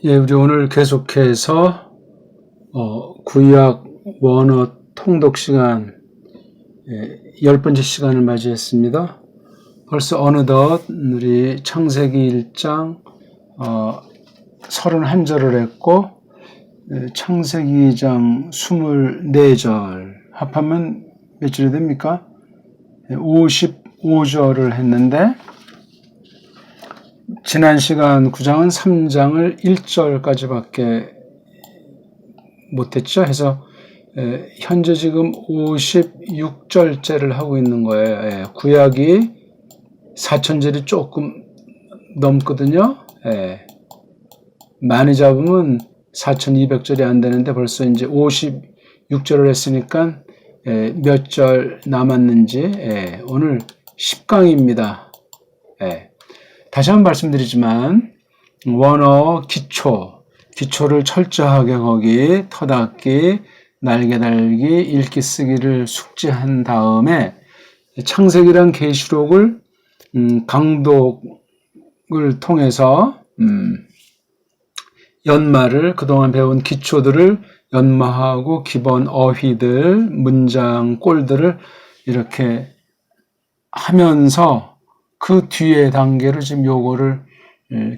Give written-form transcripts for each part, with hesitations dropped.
예, 우리 오늘 계속해서 구약 원어 통독 시간 10번째 시간을 맞이했습니다. 벌써 어느덧 우리 창세기 1장 31절을 했고 창세기 2장 24절 합하면 몇 절이 됩니까? 55절을 했는데 지난 시간 9장은 3장을 1절까지밖에 못했죠. 해서 현재 지금 56절째를 하고 있는 거예요. 구약이 4000절이 조금 넘거든요. 많이 잡으면 4200절이 안 되는데 벌써 이제 56절을 했으니까 몇 절 남았는지 오늘 10강입니다. 다시 한번 말씀드리지만 원어 기초를 철저하게 거기 터닫기, 날개 달기, 읽기 쓰기를 숙지한 다음에 창세기랑 계시록을 강독을 통해서 연마를 그동안 배운 기초들을 연마하고 기본 어휘들, 문장, 꼴들을 이렇게 하면서 그 뒤에 단계로 지금 요거를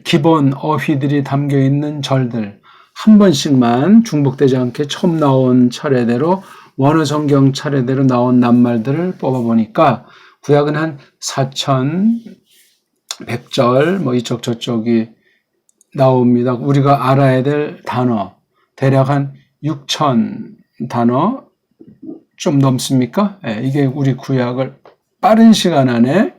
기본 어휘들이 담겨 있는 절들 한 번씩만 중복되지 않게 처음 나온 차례대로 원어 성경 차례대로 나온 낱말들을 뽑아보니까 구약은 한 4100절 뭐 이쪽 저쪽이 나옵니다. 우리가 알아야 될 단어 대략 한 6000 단어 좀 넘습니까? 이게 우리 구약을 빠른 시간 안에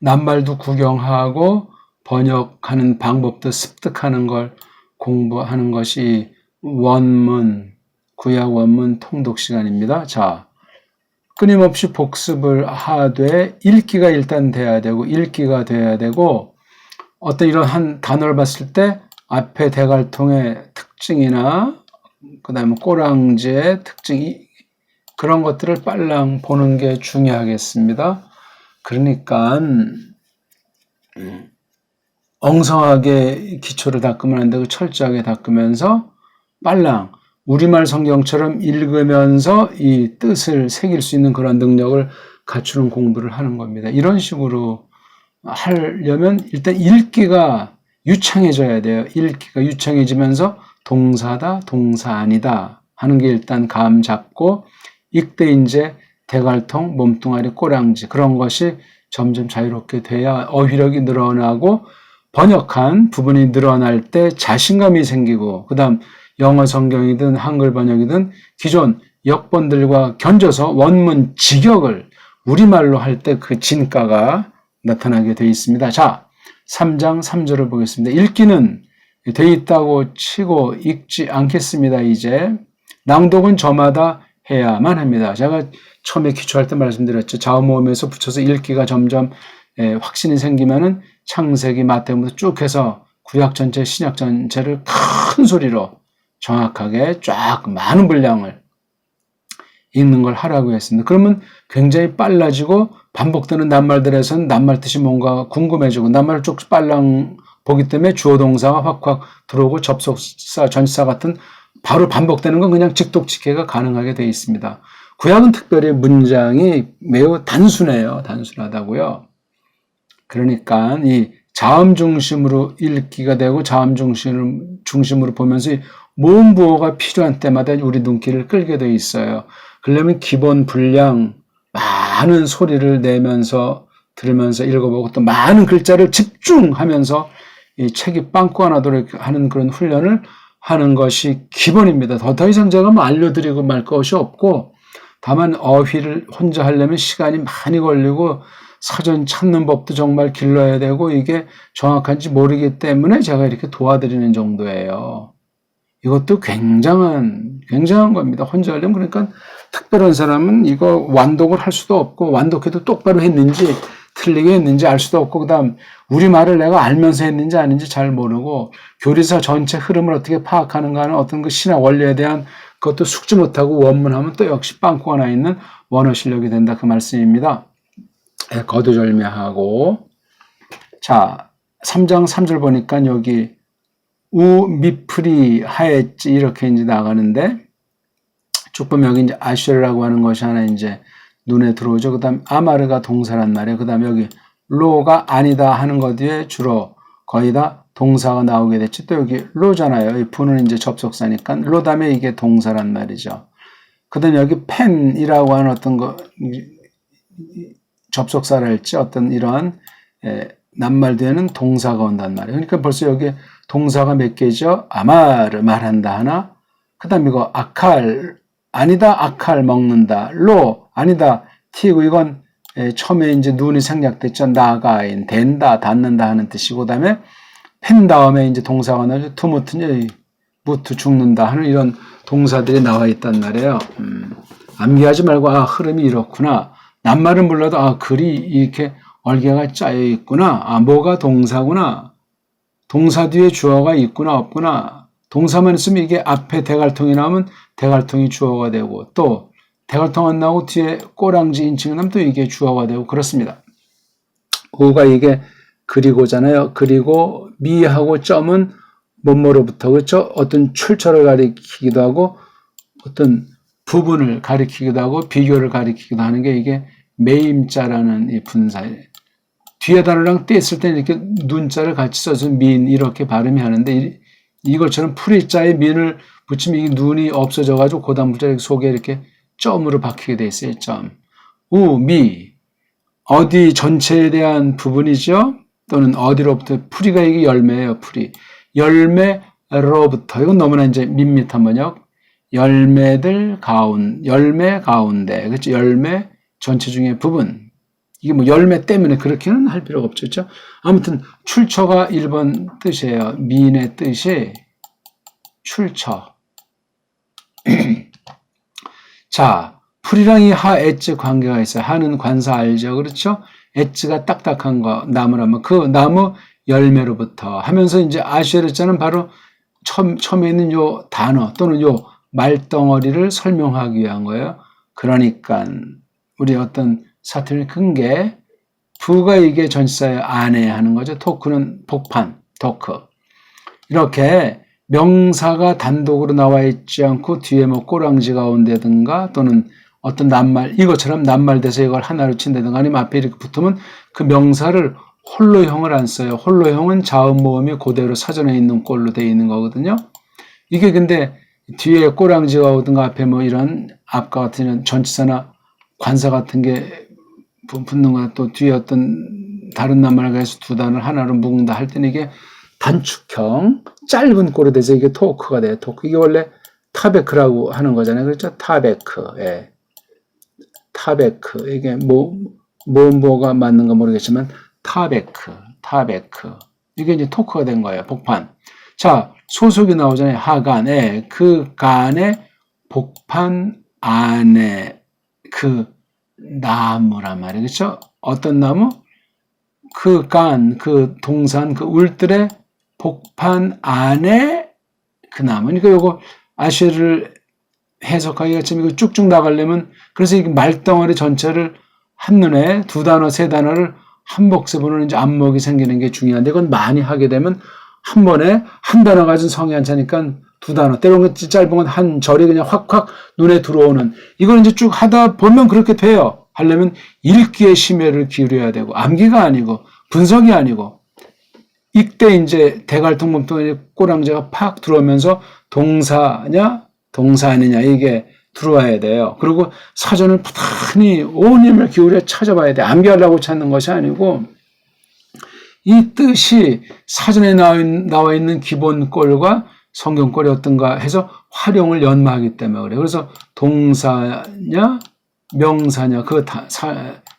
낱말도 구경하고 번역하는 방법도 습득하는 걸 공부하는 것이 원문, 구약 원문 통독 시간입니다. 자, 끊임없이 복습을 하되 읽기가 일단 돼야 되고 어떤 이런 한 단어를 봤을 때 앞에 대갈통의 특징이나 그 다음에 꼬랑지의 특징 그런 것들을 빨랑 보는 게 중요하겠습니다. 그러니까 엉성하게 기초를 닦으면 안 되고 철저하게 닦으면서 빨랑 우리말 성경처럼 읽으면서 이 뜻을 새길 수 있는 그런 능력을 갖추는 공부를 하는 겁니다. 이런 식으로 하려면 일단 읽기가 유창해져야 돼요. 읽기가 유창해지면서 동사다, 동사 아니다 하는 게 일단 감 잡고 읽되 이제 대갈통, 몸뚱아리, 꼬랑지 그런 것이 점점 자유롭게 돼야 어휘력이 늘어나고 번역한 부분이 늘어날 때 자신감이 생기고 그 다음 영어 성경이든 한글 번역이든 기존 역본들과 견줘서 원문 직역을 우리말로 할 때 그 진가가 나타나게 되어 있습니다. 자, 3장 3절을 보겠습니다. 읽기는 되어 있다고 치고 읽지 않겠습니다. 이제 낭독은 저마다 해야만 합니다. 제가 처음에 기초할 때 말씀드렸죠. 좌우모음에서 붙여서 읽기가 점점 확신이 생기면은 창세기 마태부터 쭉 해서 구약 전체 신약 전체를 큰 소리로 정확하게 쫙 많은 분량을 읽는 걸 하라고 했습니다. 그러면 굉장히 빨라지고 반복되는 낱말들에서는 낱말 뜻이 뭔가 궁금해지고 낱말을 쭉 빨랑 보기 때문에 주어 동사가 확확 들어오고 접속사, 전치사 같은 바로 반복되는 건 그냥 직독직해가 가능하게 되어 있습니다. 구약은 특별히 문장이 매우 단순해요. 단순하다고요. 그러니까 이 자음 중심으로 읽기가 되고 자음 중심으로 보면서 모음 부호가 필요한 때마다 우리 눈길을 끌게 되어 있어요. 그러려면 기본 분량 많은 소리를 내면서 들으면서 읽어보고 또 많은 글자를 집중하면서 이 책이 빵꾸가 나도록 하는 그런 훈련을 하는 것이 기본입니다. 더 이상 제가 뭐 알려드리고 말 것이 없고 다만 어휘를 혼자 하려면 시간이 많이 걸리고 사전 찾는 법도 정말 길러야 되고 이게 정확한지 모르기 때문에 제가 이렇게 도와드리는 정도예요. 이것도 굉장한 겁니다. 혼자 하려면 그러니까 특별한 사람은 이거 완독을 할 수도 없고 완독해도 똑바로 했는지 틀리게 했는지 알 수도 없고 그다음 우리말을 내가 알면서 했는지 아닌지 잘 모르고 교리서 전체 흐름을 어떻게 파악하는가 하는 어떤 그 신학 원리에 대한 그것도 숙지 못하고 원문하면 또 역시 빵꾸가 나 있는 원어 실력이 된다 그 말씀입니다. 거두절미하고 자 3장 3절 보니까 여기 우 미풀이 하였지 이렇게 이제 나가는데 쭉 보면 여기 이제 아쉐르라고 하는 것이 하나 이제 눈에 들어오죠. 그다음 아마르가 동사란 말이에요. 그다음 여기 로가 아니다 하는 것 뒤에 주로 거의 다 동사가 나오게 됐지. 또 여기 로잖아요. 이 부는 이제 접속사니까 로 다음에 이게 동사란 말이죠. 그다음 여기 펜이라고 하는 어떤 거 접속사랄지 어떤 이러한 낱말 뒤에는 동사가 온단 말이에요. 그러니까 벌써 여기 동사가 몇 개죠? 아마르 말한다 하나. 그다음 이거 아칼 아니다 아칼 먹는다. 로 아니다 튀고 이건 처음에 이제 눈이 생략됐죠. 나가인 된다 닿는다 하는 뜻이고 그다음에 펜 다음에 이제 동사가 나오죠. 투무트니 무트 죽는다 하는 이런 동사들이 나와 있단 말이에요. 암기하지 말고 아 흐름이 이렇구나. 낱말은 몰라도 아 글이 이렇게 얼개가 짜여 있구나. 아 뭐가 동사구나. 동사 뒤에 주어가 있구나 없구나. 동사만 있으면 이게 앞에 대갈통이 나오면 대갈통이 주어가 되고 또 대갈통 안 나오고 뒤에 꼬랑지 인칭이 나오면 또 이게 주어가 되고 그렇습니다. 우가 이게 그리고잖아요. 그리고 미하고 점은 뭐뭐로부터 그렇죠? 어떤 출처를 가리키기도 하고 어떤 부분을 가리키기도 하고 비교를 가리키기도 하는 게 이게 매임자라는 이 분사예요. 뒤에 단어랑 떼었을 때 이렇게 눈자를 같이 써서 민 이렇게 발음이 하는데 이것처럼 풀이자에 민을 붙이면 이게 눈이 없어져가지고 고단부자 속에 이렇게 점으로 박히게 돼 있어요. 점. 우, 미. 어디 전체에 대한 부분이죠. 또는 어디로부터 풀이가 이게 열매예요. 풀이. 열매로부터 이건 너무나 이제 밋밋한 번역. 열매 가운데. 그렇죠. 열매 전체 중에 부분. 이게 뭐 열매 때문에 그렇게는 할 필요가 없죠. 그렇죠? 아무튼 출처가 1번 뜻이에요. 민의 뜻이 출처. 자, 풀이랑 이 하, 엣즈 관계가 있어요. 하는 관사 알죠? 그렇죠? 엣즈가 딱딱한 거, 나무라면 그 나무 열매로부터 하면서 이제 아쉐르자는 바로 처음에 있는 요 단어 또는 요 말덩어리를 설명하기 위한 거예요. 그러니까 우리 어떤 사투리 큰 게 부가 이게 전치사의 안에 하는 거죠. 토크는 복판, 토크. 이렇게 명사가 단독으로 나와 있지 않고 뒤에 뭐 꼬랑지가 온다든가 또는 어떤 낱말, 이것처럼 낱말돼서 이걸 하나로 친다든가 아니면 앞에 이렇게 붙으면 그 명사를 홀로형을 안 써요. 홀로형은 자음 모음이 그대로 사전에 있는 꼴로 되어 있는 거거든요. 이게 근데 뒤에 꼬랑지가 오든가 앞에 뭐 이런 앞과 같은 전치사나 관사 같은 게 붙는 거나 또 뒤에 어떤 다른 낱말을 해서 두 단어를 하나로 묶는다 할 때는 이게 단축형 짧은 꼴이 돼서 이게 토크가 돼요. 토크. 이게 원래 타베크라고 하는 거잖아요. 그렇죠? 타베크. 예. 타베크. 이게 뭐가 맞는가 모르겠지만 타베크. 이게 이제 토크가 된 거예요. 복판. 자, 소속이 나오잖아요. 하간에 그 간에 복판 안에 그 나무란 말이에요. 그렇죠? 어떤 나무? 그 간, 그 동산, 그 울들의 복판 안에 그 나무. 그러니까 요거 아쉐를 해석하기가 참 이거 쭉쭉 나가려면 그래서 이 말덩어리 전체를 한눈에 두 단어, 세 단어를 한 복세 보는 이제 안목이 생기는 게 중요한데 그건 많이 하게 되면 한 번에 한 단어 가진 성이 안 차니까 두 단어, 때로는 짧은 건 한 절이 그냥 확확 눈에 들어오는 이걸 이제 쭉 하다 보면 그렇게 돼요. 하려면 읽기에 심혈을 기울여야 되고 암기가 아니고 분석이 아니고 이때 이제 대갈통 몸통에 꼬랑지가 팍 들어오면서 동사냐 동사 아니냐 이게 들어와야 돼요. 그리고 사전을 부단히 온 힘을 기울여 찾아봐야 돼. 암기하려고 찾는 것이 아니고 이 뜻이 사전에 나와 있는 기본꼴과 성경꼴이 어떤가 해서 활용을 연마하기 때문에 그래요. 그래서 동사냐 명사냐 그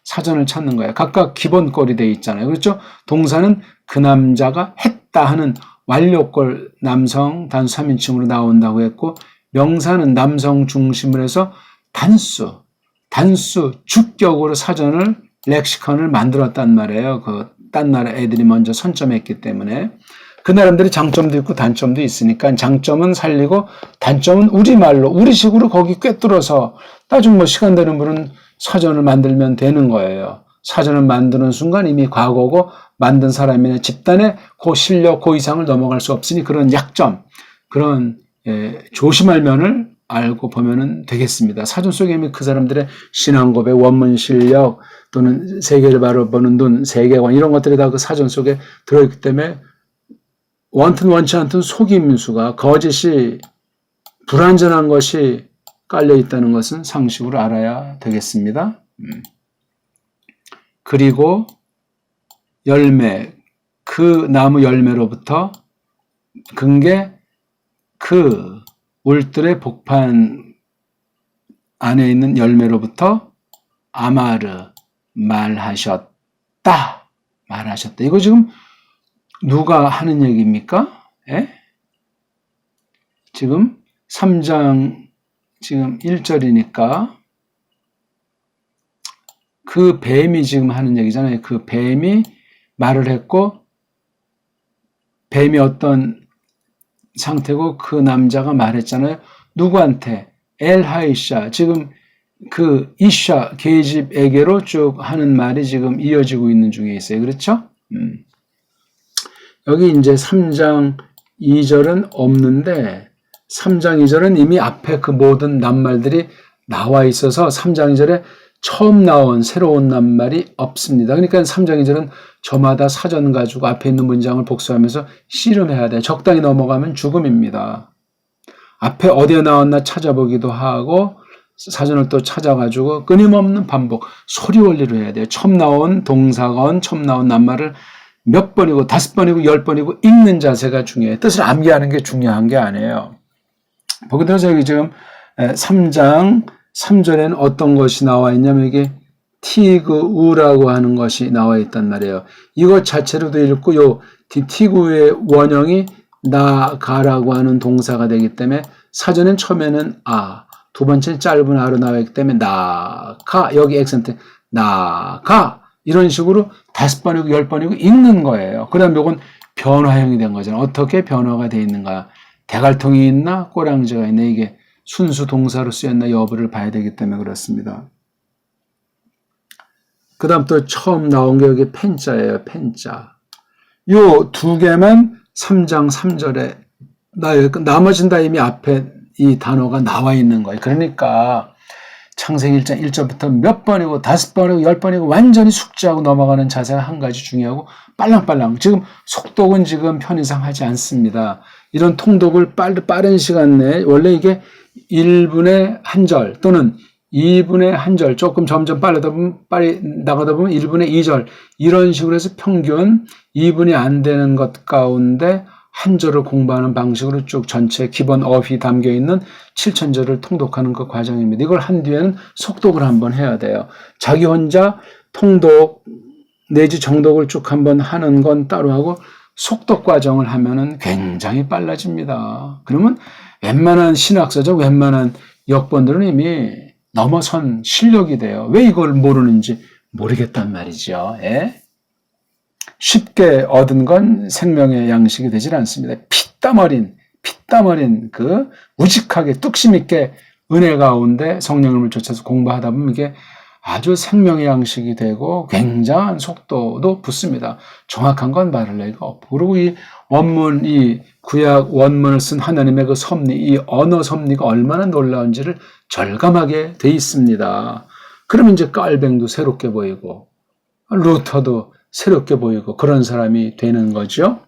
사전을 찾는 거예요. 각각 기본꼴이 되어 있잖아요. 그렇죠? 동사는 그 남자가 했다 하는 완료꼴 남성 단수 3인칭으로 나온다고 했고 명사는 남성 중심으로 해서 단수 주격으로 사전을 렉시컨을 만들었단 말이에요. 그 딴 나라 애들이 먼저 선점했기 때문에 그 나름대로 장점도 있고 단점도 있으니까 장점은 살리고 단점은 우리말로 우리식으로 거기 꿰뚫어서 나중 뭐 시간 되는 분은 사전을 만들면 되는 거예요. 사전을 만드는 순간 이미 과거고 만든 사람이나 집단의 그 실력, 그 이상을 넘어갈 수 없으니 그런 약점, 그런 조심할 면을 알고 보면 되겠습니다. 사전 속에 이미 그 사람들의 신앙 고백, 원문 실력 또는 세계를 바라보는 눈, 세계관 이런 것들이 다 그 사전 속에 들어있기 때문에 원튼 원치 않든 속임수가 거짓이 불완전한 것이 깔려 있다는 것은 상식으로 알아야 되겠습니다. 그리고 열매, 그 나무 열매로부터 근게 그 울들의 복판 안에 있는 열매로부터 아마르 말하셨다. 이거 지금 누가 하는 얘기입니까? 지금 3장 지금 1절이니까 그 뱀이 지금 하는 얘기잖아요. 그 뱀이 말을 했고 뱀이 어떤 상태고 그 남자가 말했잖아요. 누구한테? 엘하이샤. 지금 그 이샤 계집에게로 쭉 하는 말이 지금 이어지고 있는 중에 있어요. 그렇죠? 여기 이제 3장 2절은 없는데 3장 2절은 이미 앞에 그 모든 낱말들이 나와 있어서 3장 2절에 처음 나온 새로운 낱말이 없습니다. 그러니까 3장 2절은 저마다 사전 가지고 앞에 있는 문장을 복수하면서 씨름해야 돼요. 적당히 넘어가면 죽음입니다. 앞에 어디에 나왔나 찾아보기도 하고 사전을 또 찾아가지고 끊임없는 반복, 소리 원리로 해야 돼요. 처음 나온 동사건, 처음 나온 낱말을 몇 번이고 5번이고 10번이고 읽는 자세가 중요해요. 뜻을 암기하는 게 중요한 게 아니에요. 보게 되면 여기 지금 3장 3절에는 어떤 것이 나와 있냐면 이게 티그우라고 하는 것이 나와 있단 말이에요. 이것 자체로도 읽고 요 티그우의 원형이 나가라고 하는 동사가 되기 때문에 사전엔 처음에는 두 번째는 짧은 아로 나와 있기 때문에 나가, 여기 액센트 나가 이런 식으로 5번이고 10번이고 읽는 거예요. 그 다음에 이건 변화형이 된 거잖아요. 어떻게 변화가 되어 있는가. 대갈통이 있나 꼬랑지가 있나 이게 순수 동사로 쓰였나 여부를 봐야 되기 때문에 그렇습니다. 그 다음 또 처음 나온 게 여기 펜자예요. 펜자. 요 두 개만 3장 3절에 나머진 다 이미 앞에 이 단어가 나와 있는 거예요. 그러니까 창세기 1장 1절부터 몇 번이고 5번이고 10번이고 완전히 숙지하고 넘어가는 자세가 한 가지 중요하고 빨랑빨랑. 지금 속독은 지금 편의상 하지 않습니다. 이런 통독을 빠른 시간 내에 원래 이게 1분에 1절 또는 2분에 1절 조금 점점 빨리 나가다 보면 1분에 2절 이런 식으로 해서 평균 2분이 안 되는 것 가운데 한 절을 공부하는 방식으로 쭉 전체 기본 어휘 담겨있는 7천절을 통독하는 그 과정입니다. 이걸 한 뒤에는 속독을 한번 해야 돼요. 자기 혼자 통독 내지 정독을 쭉 한번 하는 건 따로 하고 속독 과정을 하면은 굉장히 빨라집니다. 그러면 웬만한 신학서적, 웬만한 역본들은 이미 넘어선 실력이 돼요. 왜 이걸 모르는지 모르겠단 말이죠. 쉽게 얻은 건 생명의 양식이 되질 않습니다. 피땀 어린 그 우직하게 뚝심 있게 은혜 가운데 성령님을 쫓아서 공부하다 보면 이게 아주 생명의 양식이 되고 굉장한 속도도 붙습니다. 정확한 건 말할 얘기가 없고 그리고 이 원문, 이 구약 원문을 쓴 하나님의 그 섭리, 이 언어 섭리가 얼마나 놀라운지를 절감하게 돼 있습니다. 그러면 이제 깔뱅도 새롭게 보이고 루터도 새롭게 보이고 그런 사람이 되는 거죠.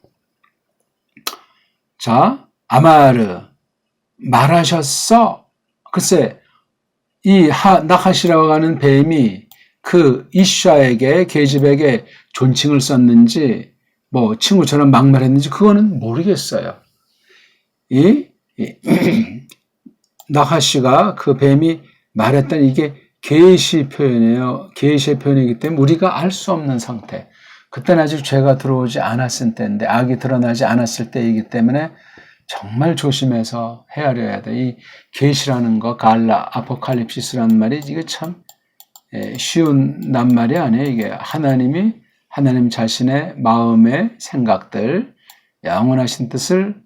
자, 아마르 말하셨어. 글쎄 이 나하시라고 하는 뱀이 그 이샤에게 계집에게 존칭을 썼는지 뭐 친구처럼 막말했는지 그거는 모르겠어요. 나하시가 그 뱀이 말했던 이게 계시 표현이에요. 계시의 표현이기 때문에 우리가 알 수 없는 상태. 그때는 아직 죄가 들어오지 않았을 때인데 악이 드러나지 않았을 때이기 때문에 정말 조심해서 헤아려야 돼. 이 계시라는 거, 갈라, 아포칼립시스라는 말이 이게 참 쉬운 낱말이 아니에요. 이게 하나님 자신의 마음의 생각들, 영원하신 뜻을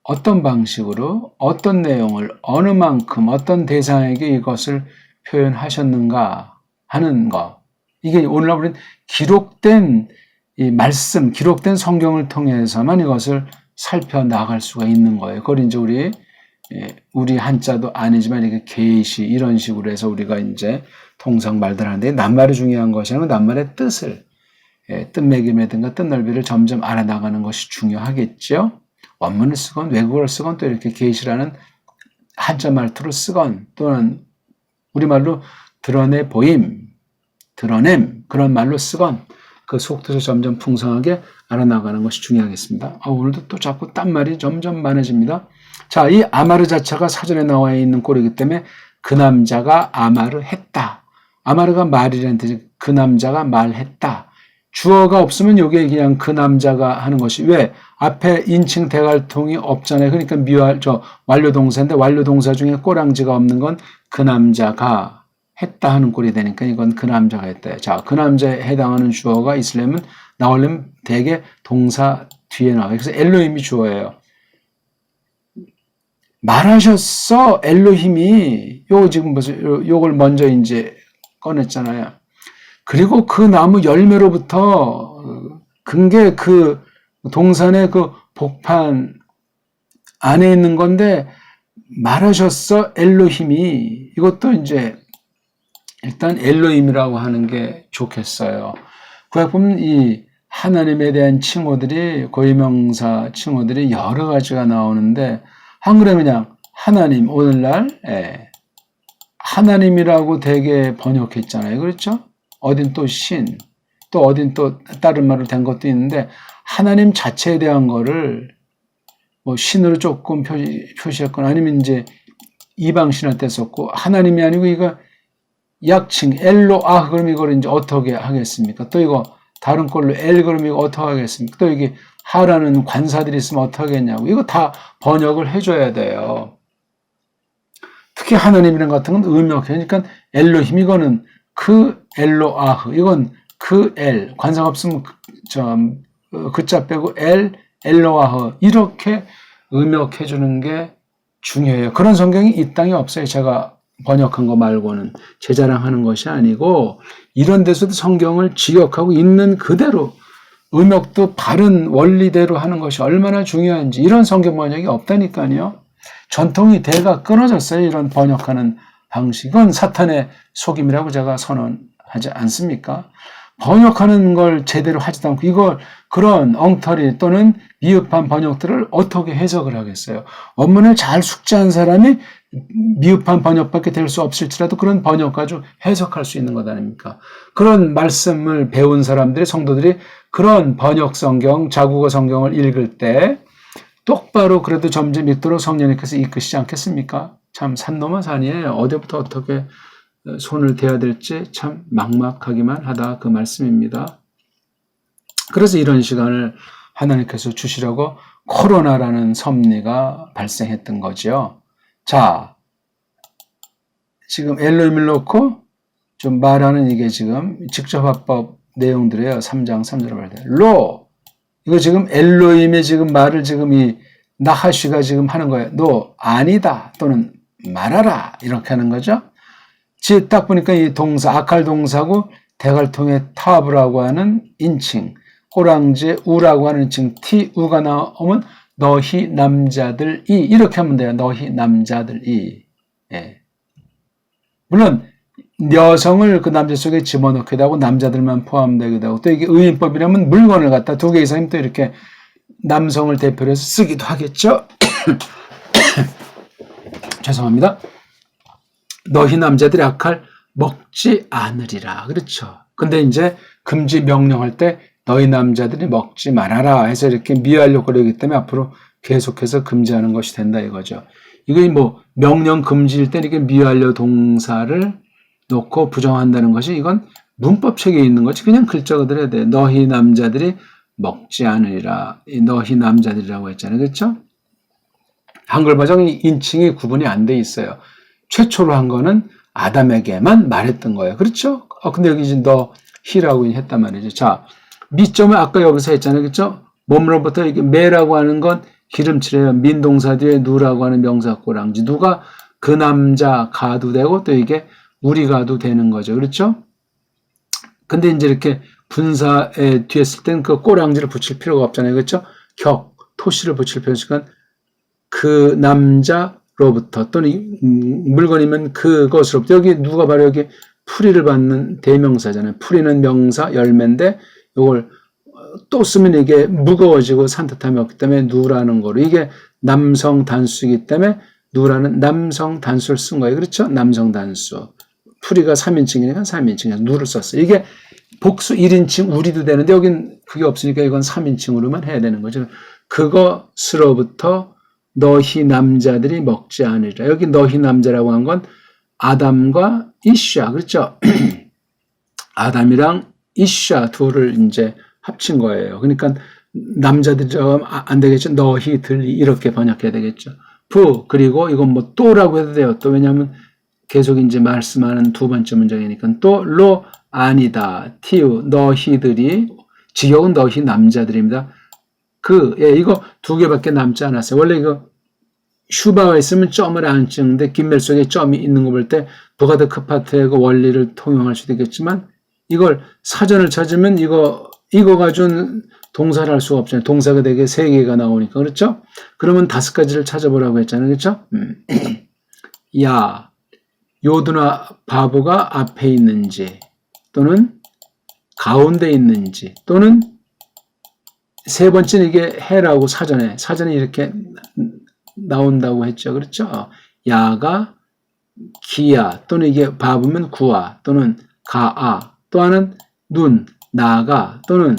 어떤 방식으로, 어떤 내용을, 어느 만큼, 어떤 대상에게 이것을 표현하셨는가 하는 거. 이게 오늘날 우리는 기록된 이 말씀, 기록된 성경을 통해서만 이것을 살펴나갈 수가 있는 거예요. 그걸 이제 우리 한자도 아니지만 이게 계시 이런 식으로 해서 우리가 이제 통상 말들 하는데 낱말이 중요한 것이 아니라 낱말의 뜻을 뜻매김이라든가 뜻넓이를 점점 알아나가는 것이 중요하겠죠. 원문을 쓰건 외국어를 쓰건 또 이렇게 계시라는 한자 말투를 쓰건 또는 우리말로 드러내 보임, 드러냄 그런 말로 쓰건 그 속뜻을 점점 풍성하게 알아나가는 것이 중요하겠습니다. 오늘도 또 자꾸 딴말이 점점 많아집니다. 자, 이 아마르 자체가 사전에 나와 있는 꼴이기 때문에 그 남자가 아마르 했다. 아마르가 말이라는 뜻이 그 남자가 말했다. 주어가 없으면 이게 그냥 그 남자가 하는 것이 왜? 앞에 인칭 대갈통이 없잖아요. 그러니까 완료동사인데 완료동사 중에 꼬랑지가 없는 건 그 남자가 했다 하는 꼴이 되니까 이건 그 남자가 했다. 자, 그 남자에 해당하는 주어가 있으려면 나오려면 대개 동사 뒤에 나와요. 그래서 엘로힘이 주어예요. 말하셨어 엘로힘이 지금 무슨 요걸 먼저 이제 꺼냈잖아요. 그리고 그 나무 열매로부터 근게 그 동산의 그 복판 안에 있는 건데 말하셨어 엘로힘이 이것도 이제 일단 엘로힘이라고 하는 게 좋겠어요. 그에 보면 이 하나님에 대한 칭호들이 고유명사 칭호들이 여러 가지가 나오는데 한글에 그냥 하나님 오늘날 하나님이라고 되게 번역했잖아요. 그렇죠? 어딘 또 신, 또 어딘 또 다른 말로 된 것도 있는데 하나님 자체에 대한 거를 뭐 신으로 조금 표시했거나 아니면 이제 이방신한테 썼고 하나님이 아니고 이거 약칭 엘로아 그럼 이걸 이제 어떻게 하겠습니까? 또 이거 다른 걸로 엘 그럼 이거 어떻게 하겠습니까? 또 이게 하라는 관사들이 있으면 어떻게 하겠냐고 이거 다 번역을 해줘야 돼요. 특히 하나님이란 같은 건 음역해. 그러니까 엘로힘 이거는 그 엘로아흐 이건 그 엘 관사가 없으면 그자 빼고 엘로아흐 이렇게 음역해 주는 게 중요해요. 그런 성경이 이 땅에 없어요. 제가 번역한 거 말고는 제 자랑하는 것이 아니고 이런 데서도 성경을 지역하고 있는 그대로 음역도 바른 원리대로 하는 것이 얼마나 중요한지 이런 성경 번역이 없다니까요. 전통이 대가 끊어졌어요. 이런 번역하는 방식은 사탄의 속임이라고 제가 선언하지 않습니까? 번역하는 걸 제대로 하지도 않고 이걸 그런 엉터리 또는 미흡한 번역들을 어떻게 해석을 하겠어요? 원문을 잘 숙지한 사람이 미흡한 번역밖에 될 수 없을지라도 그런 번역 가지고 해석할 수 있는 것 아닙니까? 그런 말씀을 배운 사람들이 성도들이 그런 번역 성경, 자국어 성경을 읽을 때 똑바로 그래도 점점 읽도록 성령님께서 이끄시지 않겠습니까? 참 산 넘어 산이에요. 어디부터 어떻게 손을 대야 될지 참 막막하기만 하다 그 말씀입니다. 그래서 이런 시간을 하나님께서 주시려고 코로나라는 섭리가 발생했던 거죠. 자, 지금 엘로힘을 놓고 좀 말하는 이게 지금 직접화법 내용들이에요. 3장 3절을 말해. 로 이거 지금 엘로힘의 지금 말을 지금 이 나하시가 지금 하는 거예요. 너 아니다 또는 말하라 이렇게 하는 거죠. 딱 보니까 이 동사 아칼 동사고 대갈통의 타브라고 하는 인칭 꼬랑지에 우라고 하는 인칭 티우가 나오면 너희 남자들이 이렇게 하면 돼요. 너희 남자들이 물론 여성을 그 남자 속에 집어넣기도 하고 남자들만 포함되기도 하고 또 이게 의인법이라면 물건을 갖다 두 개 이상이면 또 이렇게 남성을 대표로 해서 쓰기도 하겠죠. 죄송합니다. 너희 남자들이 악할 먹지 않으리라. 그렇죠. 근데 이제 금지 명령할 때 너희 남자들이 먹지 말아라 해서 이렇게 미화하려고 그러기 때문에 앞으로 계속해서 금지하는 것이 된다 이거죠. 이게 뭐 명령 금지일 때 이렇게 미화하려 동사를 놓고 부정한다는 것이 이건 문법책에 있는 거지 그냥 글자 그대로 해야 돼. 너희 남자들이 먹지 않으리라. 너희 남자들이라고 했잖아요. 그렇죠? 한글 버전이 인칭이 구분이 안 돼 있어요. 최초로 한 거는 아담에게만 말했던 거예요. 그렇죠? 근데 여기 이제 너 히라고 했단 말이죠. 자, 미점을 아까 여기서 했잖아요. 그렇죠? 몸으로부터 이게 매라고 하는 건 기름칠이에요. 민동사 뒤에 누라고 하는 명사 꼬랑지. 누가 그 남자 가도 되고 또 이게 우리가도 되는 거죠. 그렇죠? 근데 이제 이렇게 분사에 뒤에 쓸 때는 그 꼬랑지를 붙일 필요가 없잖아요. 그렇죠? 토시를 붙일 필요 없으니까 그 남자로부터 또는 물건이면 그것으로부터 여기 누가 바로 여기 풀이를 받는 대명사잖아요. 풀이는 명사 열매인데 이걸 또 쓰면 이게 무거워지고 산뜻함이 없기 때문에 누라는 거로 이게 남성 단수이기 때문에 누라는 남성 단수를 쓴 거예요. 그렇죠? 남성 단수. 풀이가 3인칭이니까 3인칭에서 누를 썼어요. 이게 복수 1인칭 우리도 되는데 여긴 그게 없으니까 이건 3인칭으로만 해야 되는 거죠. 그것으로부터 너희 남자들이 먹지 않으리라. 여기 너희 남자라고 한 건 아담과 이샤. 그렇죠? 아담이랑 이샤 둘을 이제 합친 거예요. 그러니까 남자들이라고 하면 안 되겠죠. 너희들이 이렇게 번역해야 되겠죠. 그리고 이건 뭐 또라고 해도 돼요. 또 왜냐하면 계속 이제 말씀하는 두 번째 문장이니까 로 아니다. 너희들이 직역은 너희 남자들입니다. 이거 두 개밖에 남지 않았어요. 원래 이거 슈바가 있으면 점을 안 찍는데 긴멜 속에 점이 있는 거 볼 때 부가 더 크파트의 그 원리를 통용할 수도 있겠지만 이걸 사전을 찾으면 이거 가지고는 동사를 할 수가 없잖아요. 동사가 되게 3개가 나오니까. 그렇죠? 그러면 5가지를 찾아보라고 했잖아요. 그렇죠? 야, 요두나 바보가 앞에 있는지 또는 가운데 있는지 또는 세 번째는 이게 해라고 사전에 이렇게 나온다고 했죠. 그렇죠? 야가 기야 또는 이게 바보면 구아 또는 가아 또 하나는 눈, 나가 또는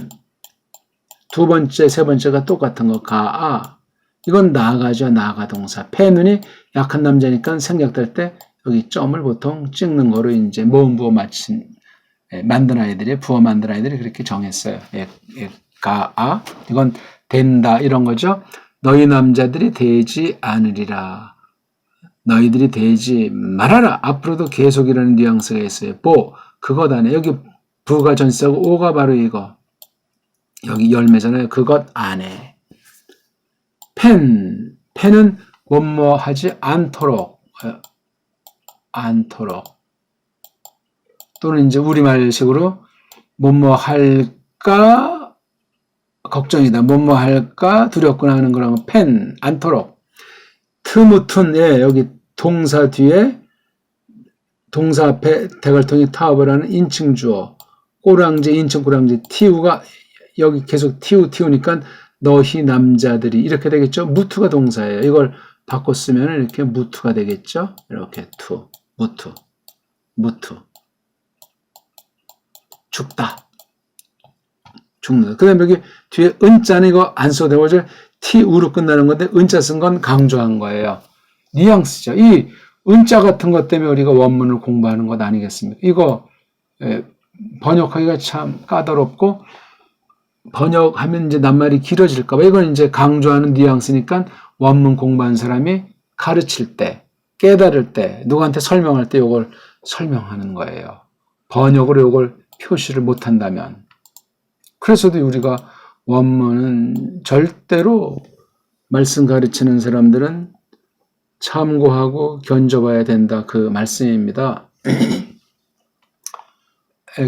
두 번째, 세 번째가 똑같은 거 가아 이건 나가죠. 나가 동사. 폐눈이 약한 남자니까 생략될 때 여기 점을 보통 찍는 거로 이제 모음 부어 만든 아이들이 부어 만든 아이들이 그렇게 정했어요. 가아 이건 된다 이런 거죠. 너희 남자들이 되지 않으리라. 너희들이 되지 말아라. 앞으로도 계속이라는 뉘앙스가 있어요. 그것 안에 여기 부가 전치사고 오가 바로 이거 여기 열매잖아요. 그것 안에 펜은 뭐뭐 하지 않도록 또는 이제 우리말식으로 뭐뭐 할까 걱정이다. 뭐뭐 할까 두렵구나 하는 거라면 않도록 트무튼 여기 동사 뒤에 동사 앞에 대갈통이 타업을 하는 인칭 주어 꼬랑지 인칭 꼬랑지 티우가 여기 계속 티우니까 너희 남자들이 이렇게 되겠죠. 무투가 동사예요. 이걸 바꿔 쓰면 이렇게 무투가 되겠죠. 이렇게 무투 죽는다. 그 다음에 여기 뒤에 은자는 이거 안 써도 되고 티우로 끝나는 건데 은자 쓴 건 강조한 거예요. 뉘앙스죠. 이 은자 같은 것 때문에 우리가 원문을 공부하는 것 아니겠습니까? 이거 번역하기가 참 까다롭고 번역하면 이제 낱말이 길어질까 봐 이건 이제 강조하는 뉘앙스니까 원문 공부한 사람이 가르칠 때 깨달을 때 누구한테 설명할 때 이걸 설명하는 거예요. 번역으로 이걸 표시를 못한다면 그래서도 우리가 원문은 절대로 말씀 가르치는 사람들은 참고하고 견져봐야 된다. 그 말씀입니다.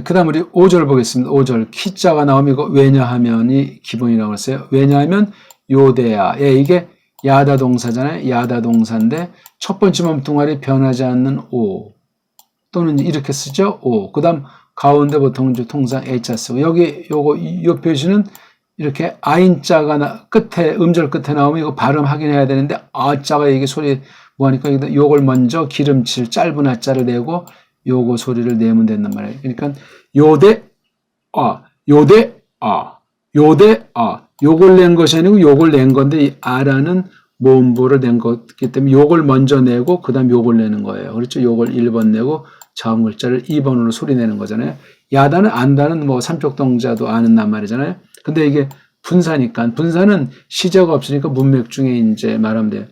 그 다음 우리 5절 보겠습니다. 5절 키자가 나오면 이거 왜냐하면이 기본이라고 했어요. 왜냐하면 요대야. 이게 야다 동사잖아요. 야다 동사인데 첫 번째 몸뚱아리 변하지 않는 오 또는 이렇게 쓰죠. 오. 그 다음 가운데 보통 이제 통상 A자 쓰고 여기 요 표시는 이렇게 아인자가 끝에 음절 끝에 나오면 이거 발음 확인해야 되는데 아자가 이게 소리 뭐하니까 요걸 먼저 기름칠 짧은 아자를 내고 요거 소리를 내면 된단 말이에요. 그러니까 요걸 낸 것이 아니고 요걸 낸 건데 이 아라는 모음부를 낸 거기 때문에 요걸 먼저 내고 그 다음 요걸 내는 거예요. 그렇죠? 요걸 1번 내고 자음 글자를 2번으로 소리 내는 거잖아요. 야다는 안다는 뭐 삼쪽 동자도 아는 말이잖아요. 근데 이게 분사니까 분사는 시제가 없으니까 문맥 중에 이제 말하면 돼요.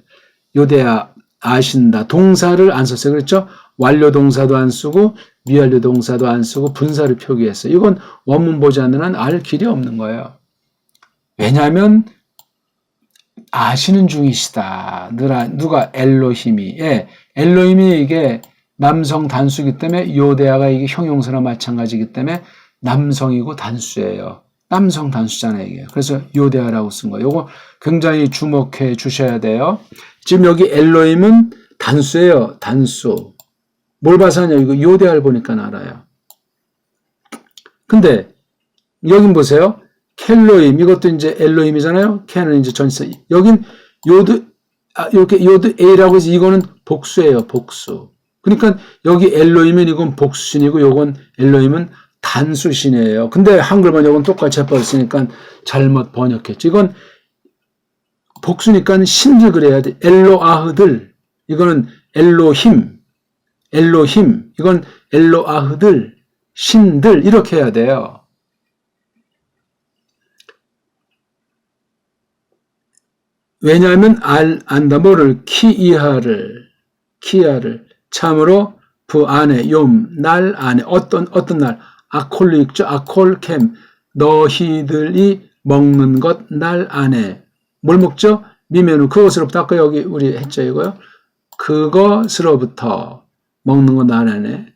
요대야 아신다. 동사를 안 썼어요. 그렇죠? 완료 동사도 안 쓰고 미완료 동사도 안 쓰고 분사를 표기했어요. 이건 원문 보지 않는 한 알 길이 없는 거예요. 왜냐하면 아시는 중이시다. 누가 엘로힘이 엘로힘이 이게 남성 단수이기 때문에 요대야가 이게 형용사나 마찬가지이기 때문에 남성이고 단수예요. 남성 단수잖아요, 이게. 그래서 요데아라고 쓴 거예요. 요거 굉장히 주목해 주셔야 돼요. 지금 여기 엘로힘은 단수예요, 단수. 뭘 봐서 하냐, 이거 요데아를 보니까 알아요. 근데, 여긴 보세요. 켈로힘, 이것도 이제 엘로힘이잖아요. 켈은 이제 전치사. 여긴 이렇게 요드 A라고 해서 이거는 복수예요, 복수. 그러니까 여기 엘로힘은 이건 복수신이고 요건 엘로힘은 단수신이에요. 근데 한글 번역은 똑같이 해버렸으니까 잘못 번역했죠. 이건 복수니까 신들 그래야 돼. 엘로아흐들. 이거는 엘로힘. 이건 엘로아흐들. 신들. 이렇게 해야 돼요. 왜냐하면 안다 뭐를 키이하를 참으로 부 안에 날 안에 어떤 날 아콜로 읽죠. 아콜캠 너희들이 먹는 것 날 안에 뭘 먹죠? 미면은 그것으로부터 아까 여기 우리 했죠 이거요. 그것으로부터 먹는 것 날 안에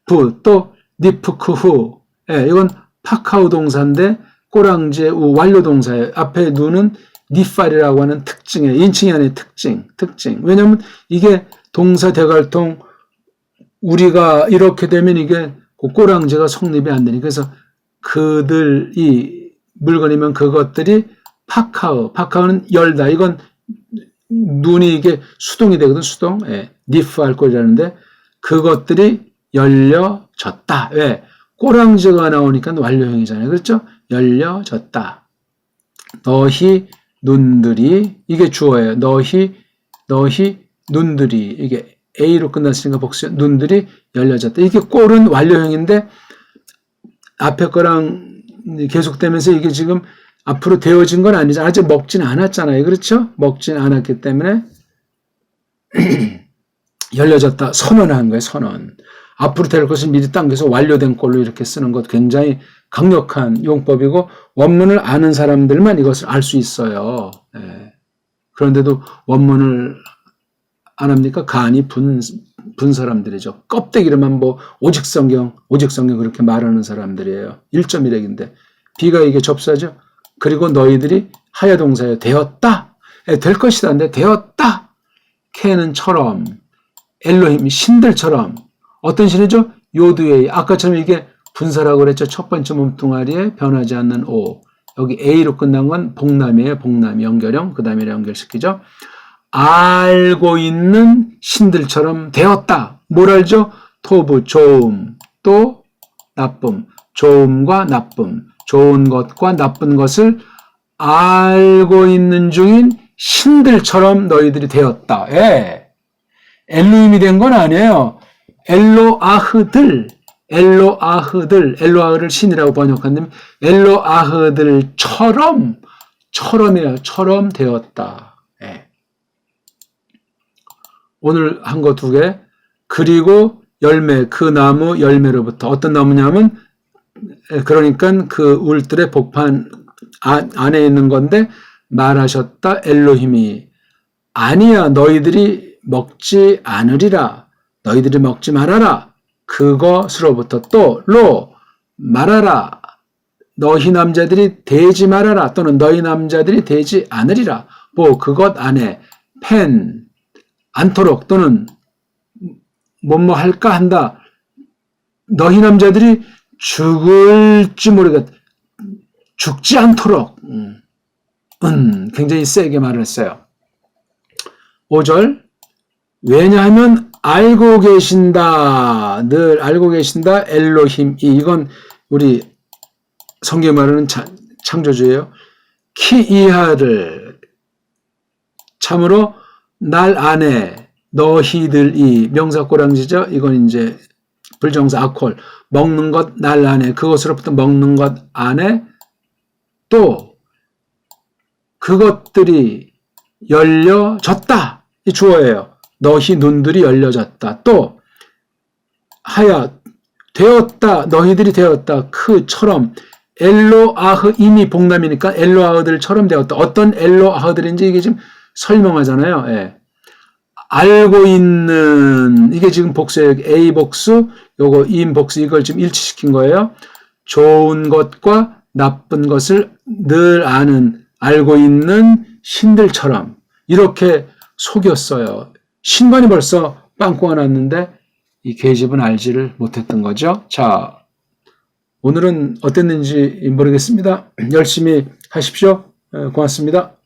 부 또 니프크후 이건 파카우 동사인데 꼬랑지의 우 완료 동사예요. 앞에 누는 니팔이라고 하는 특징이에요. 인칭이 아닌 특징. 왜냐면 이게 동사 대갈통 우리가 이렇게 되면 이게 꼬랑지가 성립이 안 되니까 그래서 그들이 물건이면 그것들이 파카우는 열다. 이건 눈이 이게 수동이 되거든. 수동. 니프할 꼴이라는데 그것들이 열려졌다. 왜? 꼬랑지가 나오니까 완료형이잖아요. 그렇죠? 열려졌다. 너희 눈들이 이게 주어예요. 너희 눈들이 이게 A로 끝났으니까 복수 눈들이 열려졌다. 이게 꼴은 완료형인데 앞에 거랑 계속되면서 이게 지금 앞으로 되어진 건 아니잖아요. 아직 먹진 않았잖아요. 그렇죠? 먹진 않았기 때문에 열려졌다. 선언한 거예요. 선언. 앞으로 될 것을 미리 당겨서 완료된 꼴로 이렇게 쓰는 것 굉장히 강력한 용법이고 원문을 아는 사람들만 이것을 알 수 있어요. 그런데도 원문을 안 합니까? 간이 분 사람들이죠. 껍데기로만 뭐 오직 성경 그렇게 말하는 사람들이에요. 1.1핵인데 B가 이게 접사죠. 그리고 너희들이 하야 동사에 되었다. 될 것이다. 근데 되었다. 케는처럼 엘로힘이 신들처럼 어떤 신이죠? 요드웨이. 아까처럼 이게 분사라고 그랬죠. 첫 번째 몸뚱아리에 변하지 않는 O. 여기 A로 끝난 건 복남이에요. 복남 연결형. 그 다음에 연결시키죠. 알고 있는 신들처럼 되었다. 뭘 알죠? 토부, 좋음, 또 나쁨. 좋음과 나쁨. 좋은 것과 나쁜 것을 알고 있는 중인 신들처럼 너희들이 되었다. 엘로힘이 된 건 아니에요. 엘로아흐를 신이라고 번역한다면 엘로아흐들처럼 되었다. 오늘 한 거 2개. 그리고 열매, 그 나무 열매로부터 어떤 나무냐면 그러니까 그 울들의 복판 안에 있는 건데 말하셨다. 엘로힘이 아니야 너희들이 먹지 않으리라. 너희들이 먹지 말아라. 그것으로부터 또 말하라. 너희 남자들이 대지 말아라. 또는 너희 남자들이 대지 않으리라. 뭐 그것 안에 않도록 또는 뭐뭐 할까 한다. 너희 남자들이 죽을지 모르겠다. 죽지 않도록 굉장히 세게 말을 했어요. 5절 왜냐하면 알고 계신다. 늘 알고 계신다. 엘로힘이 이건 우리 성경에 말하는 창조주예요. 키이하를 참으로 날 안에 너희들이 명사 꼬랑지죠. 이건 이제 불정사 아콜 먹는 것 날 안에 그것으로부터 먹는 것 안에 또 그것들이 열려졌다. 이 주어예요. 너희 눈들이 열려졌다. 또 하야 되었다. 너희들이 되었다. 그처럼 엘로아흐 이미 복남이니까 엘로아흐들처럼 되었다. 어떤 엘로아흐들인지 이게 지금 설명하잖아요. 알고 있는 이게 지금 복수예요. A 복수, 요거 인 복수 이걸 지금 일치시킨 거예요. 좋은 것과 나쁜 것을 늘 알고 있는 신들처럼 이렇게 속였어요. 신관이 벌써 빵꾸가 났는데 이 계집은 알지를 못했던 거죠. 자, 오늘은 어땠는지 모르겠습니다. 열심히 하십시오. 고맙습니다.